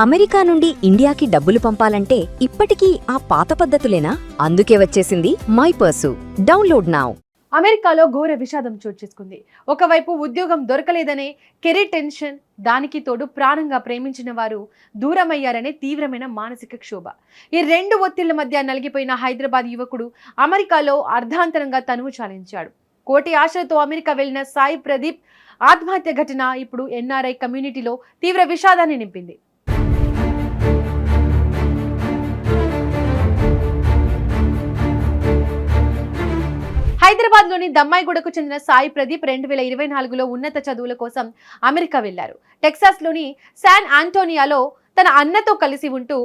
America నుండి ఇండియాకి డబ్బులు పంపాలంటే ఇప్పటికీ ఆ పాత పద్ధతులేనా? అందుకే వచ్చేసింది మై పర్సు. Download now. అమెరికాలో ఘోర విషాదం చోటు చేసుకుంది. ఒకవైపు ఉద్యోగం దొరకలేదనే కెరీర్ టెన్షన్, దానికి తోడు ప్రాణంగా ప్రేమించిన వారు దూరమయ్యారనే తీవ్రమైన మానసిక క్షోభ. ఈ రెండు ఒత్తిళ్ల మధ్య నలిగిపోయిన హైదరాబాద్ యువకుడు అమెరికాలో అర్ధాంతరంగా తనువు చాలించాడు. కోటి ఆశలతో అమెరికా వెళ్లిన సాయి ప్రదీప్ ఆత్మహత్య ఘటన ఇప్పుడు ఎన్ఆర్ఐ కమ్యూనిటీలో తీవ్ర విషాదాన్ని నింపింది. హైదరాబాద్లోని దమ్మాయిగూడకు చెందిన సాయి ప్రదీప్ 2024లో ఉన్నత చదువుల కోసం అమెరికా వెళ్లారు. టెక్సాస్లోని శాన్ ఆంటోనియాలో తన అన్నతో కలిసి ఉంటూ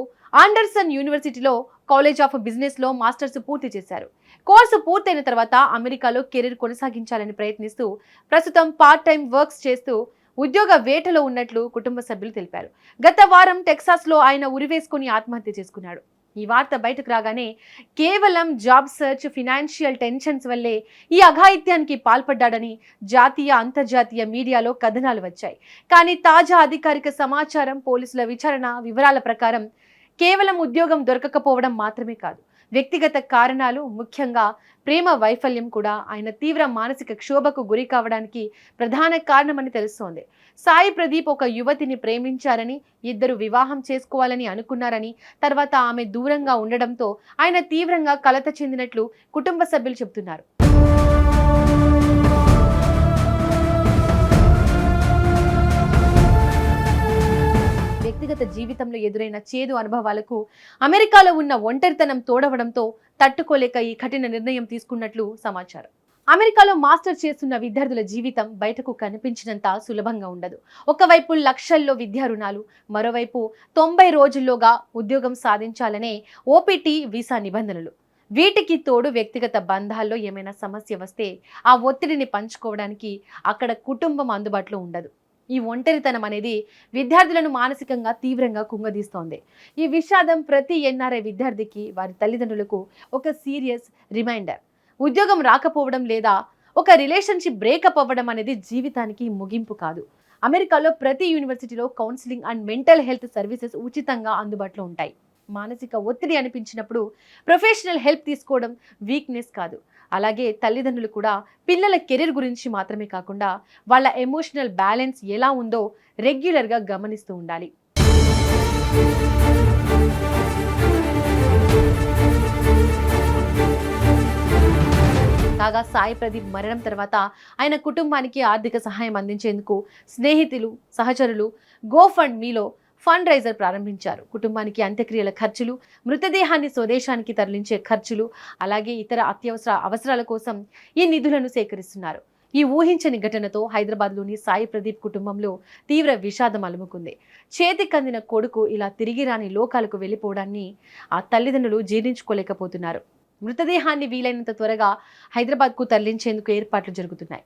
ఆండర్సన్ యూనివర్సిటీలో కాలేజ్ ఆఫ్ బిజినెస్లో మాస్టర్స్ పూర్తి చేశారు. కోర్సు పూర్తయిన తర్వాత అమెరికాలో కెరీర్ కొనసాగించాలని ప్రయత్నిస్తూ ప్రస్తుతం పార్ట్ టైం వర్క్స్ చేస్తూ ఉద్యోగ వేటలో ఉన్నట్లు కుటుంబ సభ్యులు తెలిపారు. గత వారం టెక్సాస్లో ఆయన ఉరివేసుకుని ఆత్మహత్య చేసుకున్నాడు. ఈ వార్త బయటకు రాగానే కేవలం జాబ్ సెర్చ్, ఫినాన్షియల్ టెన్షన్స్ వల్లే ఈ అఘాయిత్యానికి పాల్పడ్డాడని జాతీయ అంతర్జాతీయ మీడియాలో కథనాలు వచ్చాయి. కానీ తాజా అధికారిక సమాచారం, పోలీసుల విచారణ వివరాల ప్రకారం కేవలం ఉద్యోగం దొరకకపోవడం మాత్రమే కాదు, వ్యక్తిగత కారణాలు, ముఖ్యంగా ప్రేమ వైఫల్యం కూడా ఆయన తీవ్ర మానసిక క్షోభకు గురి కావడానికి ప్రధాన కారణమని తెలుస్తోంది. సాయి ప్రదీప్ ఒక యువతిని ప్రేమించారని, ఇద్దరు వివాహం చేసుకోవాలని అనుకున్నారని, తర్వాత ఆమె దూరంగా ఉండడంతో ఆయన తీవ్రంగా కలత చెందినట్లు కుటుంబ సభ్యులు చెబుతున్నారు. వ్యక్తిగత జీవితంలో ఎదురైన చేదు అనుభవాలకు అమెరికాలో ఉన్న ఒంటరితనం తోడవడంతో తట్టుకోలేక ఈ కఠిన నిర్ణయం తీసుకున్నట్లు సమాచారం. అమెరికాలో మాస్టర్ చేస్తున్న విద్యార్థుల జీవితం బయటకు కనిపించినంత సులభంగా ఉండదు. ఒకవైపు లక్షల్లో విద్యా రుణాలు, మరోవైపు 90 రోజుల్లోగా ఉద్యోగం సాధించాలనే ఓపీటీ వీసా నిబంధనలు. వీటికి తోడు వ్యక్తిగత బంధాల్లో ఏమైనా సమస్య వస్తే ఆ ఒత్తిడిని పంచుకోవడానికి అక్కడ కుటుంబం అందుబాటులో ఉండదు. ఈ ఒంటరితనం అనేది విద్యార్థులను మానసికంగా తీవ్రంగా కుంగదీస్తోంది. ఈ విషాదం ప్రతి ఎన్ఆర్ఐ విద్యార్థికి, వారి తల్లిదండ్రులకు ఒక సీరియస్ రిమైండర్. ఉద్యోగం రాకపోవడం లేదా ఒక రిలేషన్షిప్ బ్రేకప్ అవ్వడం అనేది జీవితానికి ముగింపు కాదు. అమెరికాలో ప్రతి యూనివర్సిటీలో counselling and mental health services ఉచితంగా అందుబాటులో ఉంటాయి. మానసిక ఒత్తిడి అనిపించినప్పుడు ప్రొఫెషనల్ హెల్ప్ తీసుకోవడం వీక్నెస్ కాదు. అలాగే తల్లిదండ్రులు కూడా పిల్లల కెరీర్ గురించి మాత్రమే కాకుండా వాళ్ళ ఎమోషనల్ బ్యాలెన్స్ ఎలా ఉందో రెగ్యులర్గా గమనిస్తూ ఉండాలి. కాగా సాయి ప్రదీప్ మరణం తర్వాత ఆయన కుటుంబానికి ఆర్థిక సహాయం అందించేందుకు స్నేహితులు, సహచరులు గోఫండ్మీలో ఫండ్ రైజర్ ప్రారంభించారు. కుటుంబానికి అంత్యక్రియల ఖర్చులు, మృతదేహాన్ని స్వదేశానికి తరలించే ఖర్చులు, అలాగే ఇతర అత్యవసర అవసరాల కోసం ఈ నిధులను సేకరిస్తున్నారు. ఈ ఊహించని ఘటనతో హైదరాబాద్లోని సాయి ప్రదీప్ కుటుంబంలో తీవ్ర విషాదం అలుముకుంది. చేతికందిన కొడుకు ఇలా తిరిగి రాని లోకాలకు వెళ్ళిపోవడాన్ని ఆ తల్లిదండ్రులు జీర్ణించుకోలేకపోతున్నారు. మృతదేహాన్ని వీలైనంత త్వరగా హైదరాబాద్కు తరలించేందుకు ఏర్పాట్లు జరుగుతున్నాయి.